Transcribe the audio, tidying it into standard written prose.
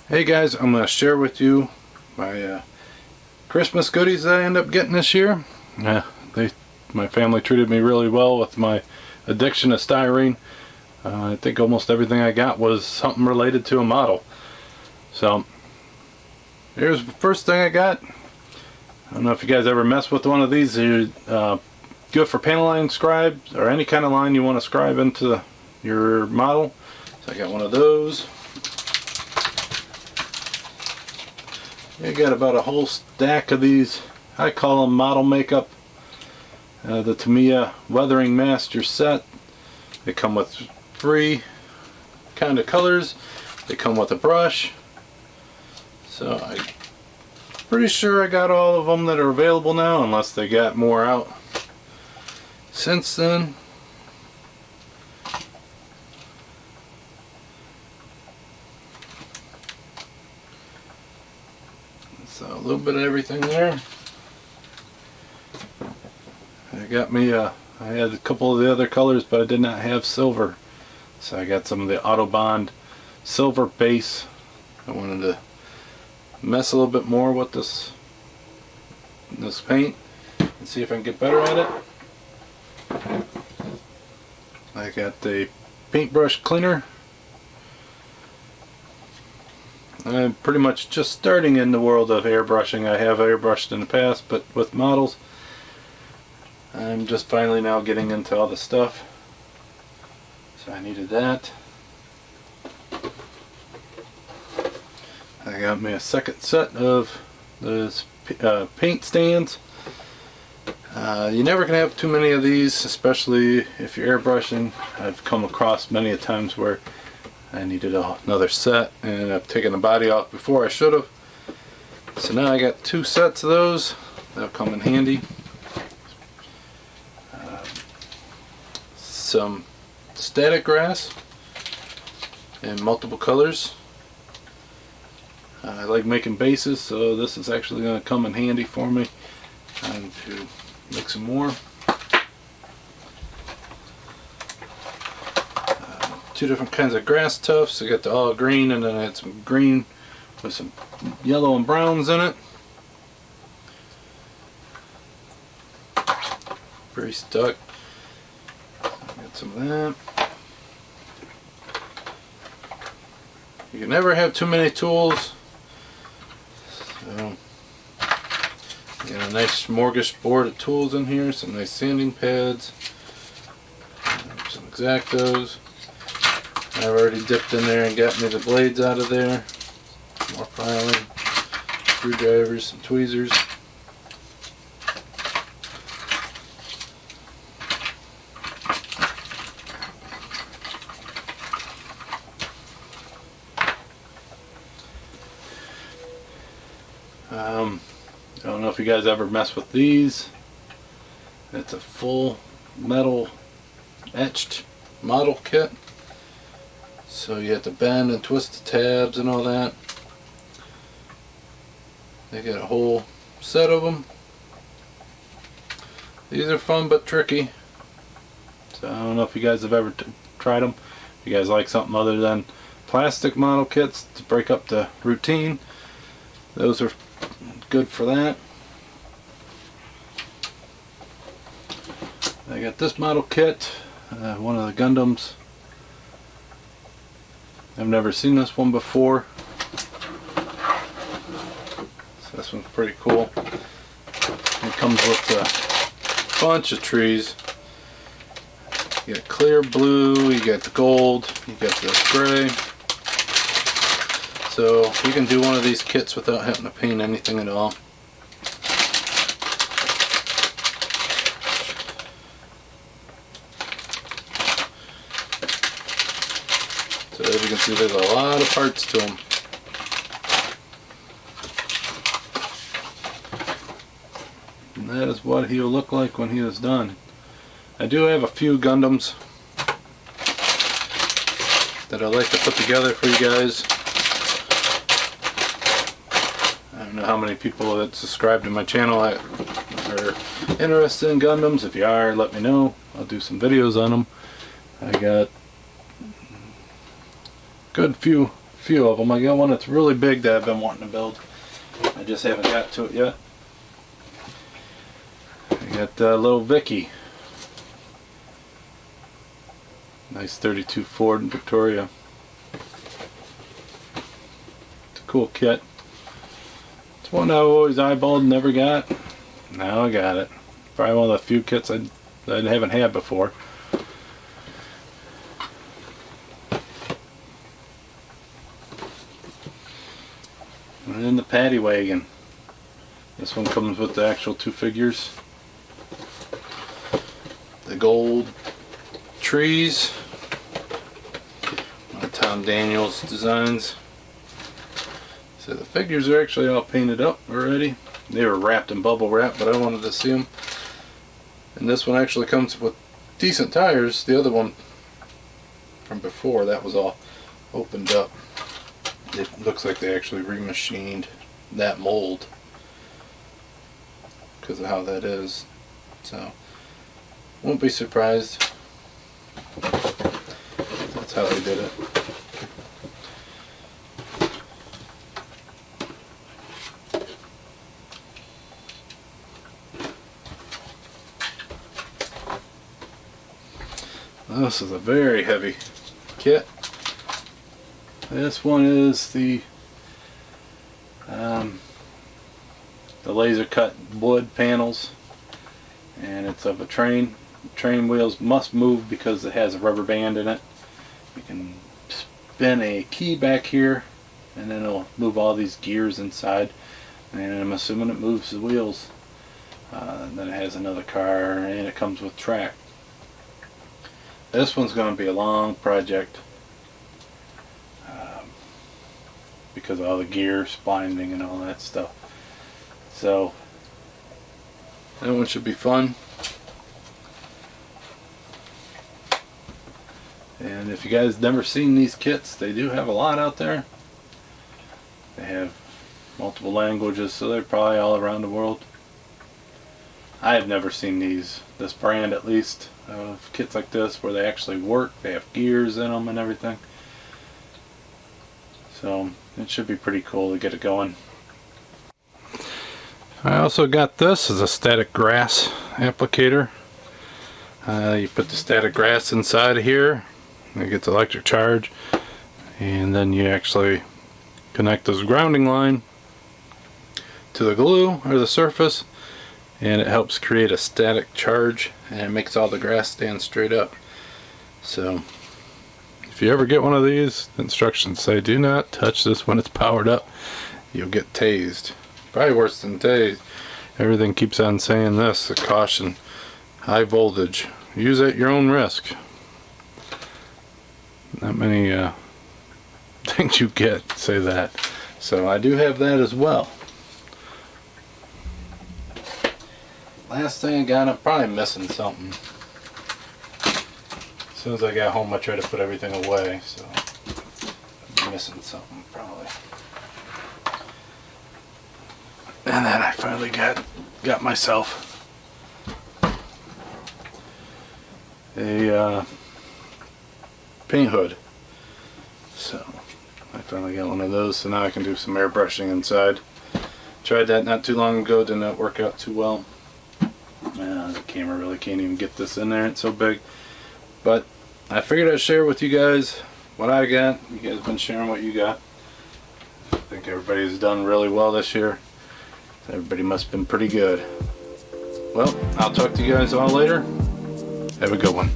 Hey guys, I'm going to share with you my Christmas goodies that I end up getting this year. My family treated me really well with my addiction to styrene. I think almost everything I got was something related to a model. So here's the first thing I got. I don't know if you guys ever mess with one of these. They're good for panel line scribes or any kind of line you want to scribe into your model. So I got one of those. You got about a whole stack of these. I call them model makeup. The Tamiya Weathering Master set. They come with 3 kind of colors. They come with a brush. So I'm pretty sure I got all of them that are available now, unless they got more out since then. So a little bit of everything there. I got me I had a couple of the other colors, but I did not have silver, so I got some of the Autobond silver base. I wanted to mess a little bit more with this paint and see if I can get better at it. I got the paintbrush cleaner. I'm pretty much just starting in the world of airbrushing. I have airbrushed in the past, but with models I'm just finally now getting into all the stuff, so I needed that. I got me a second set of those paint stands. You never can have too many of these, especially if you're airbrushing. I've come across many a times where I needed another set and I've taken the body off before I should have. So now I got 2 sets of those. That'll come in handy. Some static grass in multiple colors. I like making bases, so this is actually going to come in handy for me. Time to make some more. 2 different kinds of grass tufts. I got the all green, and then I had some green with some yellow and browns in it. Pretty stuck. Got some of that. You can never have too many tools. So, got a nice smorgasbord of tools in here. Some nice sanding pads. Some X-Actos. I've already dipped in there and got me the blades out of there. More filing, screwdrivers, some tweezers. I don't know if you guys ever mess with these. It's a full metal etched model kit. So you have to bend and twist the tabs and all that. They got a whole set of them. These are fun but tricky. So I don't know if you guys have ever tried them. If you guys like something other than plastic model kits to break up the routine, those are good for that. I got this model kit, one of the Gundams. I've never seen this one before, so this one's pretty cool. It comes with a bunch of trees. You got clear blue, you got the gold, you got the gray. So you can do one of these kits without having to paint anything at all. So as you can see, there's a lot of parts to them. And that is what he will look like when he is done. I do have a few Gundams that I like to put together for you guys. I don't know how many people that subscribe to my channel are interested in Gundams. If you are, let me know. I'll do some videos on them. I got good few few of them. I got one that's really big that I've been wanting to build. I just haven't got to it yet. I got little Vikki. Nice 32 Ford Victoria. It's a cool kit. It's one I've always eyeballed and never got. Now I got it. Probably one of the few kits I haven't had before. And then the Paddy Wagon. This one comes with the actual 2 figures. The gold trees. Tom Daniels designs. So the figures are actually all painted up already. They were wrapped in bubble wrap, but I wanted to see them. And this one actually comes with decent tires. The other one from before, that was all opened up. It looks like they actually remachined that mold because of how that is. So won't be surprised. That's how they did it. This is a very heavy kit. This one is the laser cut wood panels, and it's of a train. Train wheels must move because it has a rubber band in it. You can spin a key back here and then it'll move all these gears inside, and I'm assuming it moves the wheels. Then it has another car and it comes with track. This one's going to be a long project because of all the gear splinding and all that stuff. So that one should be fun. And if you guys never seen these kits, they do have a lot out there. They have multiple languages, so they're probably all around the world. I have never seen this brand at least, of kits like this where they actually work. They have gears in them and everything. So it should be pretty cool to get it going. I also got this as a static grass applicator. You put the static grass inside of here, it gets electric charge, and then you actually connect this grounding line to the glue or the surface, and it helps create a static charge, and it makes all the grass stand straight up. So if you ever get one of these, the instructions say do not touch this when it's powered up. You'll get tased. Probably worse than tased. Everything keeps on saying this, a caution, high voltage. Use at your own risk. Not many things you get say that. So I do have that as well. Last thing I got, I'm probably missing something. As soon as I got home I tried to put everything away, so I'm missing something probably. And then I finally got myself a paint hood. So I finally got one of those, so now I can do some airbrushing inside. Tried that not too long ago, did not work out too well. The camera really can't even get this in there, it's so big. But I figured I'd share with you guys what I got. You guys have been sharing what you got. I think everybody's done really well this year. Everybody must have been pretty good. Well, I'll talk to you guys all later. Have a good one.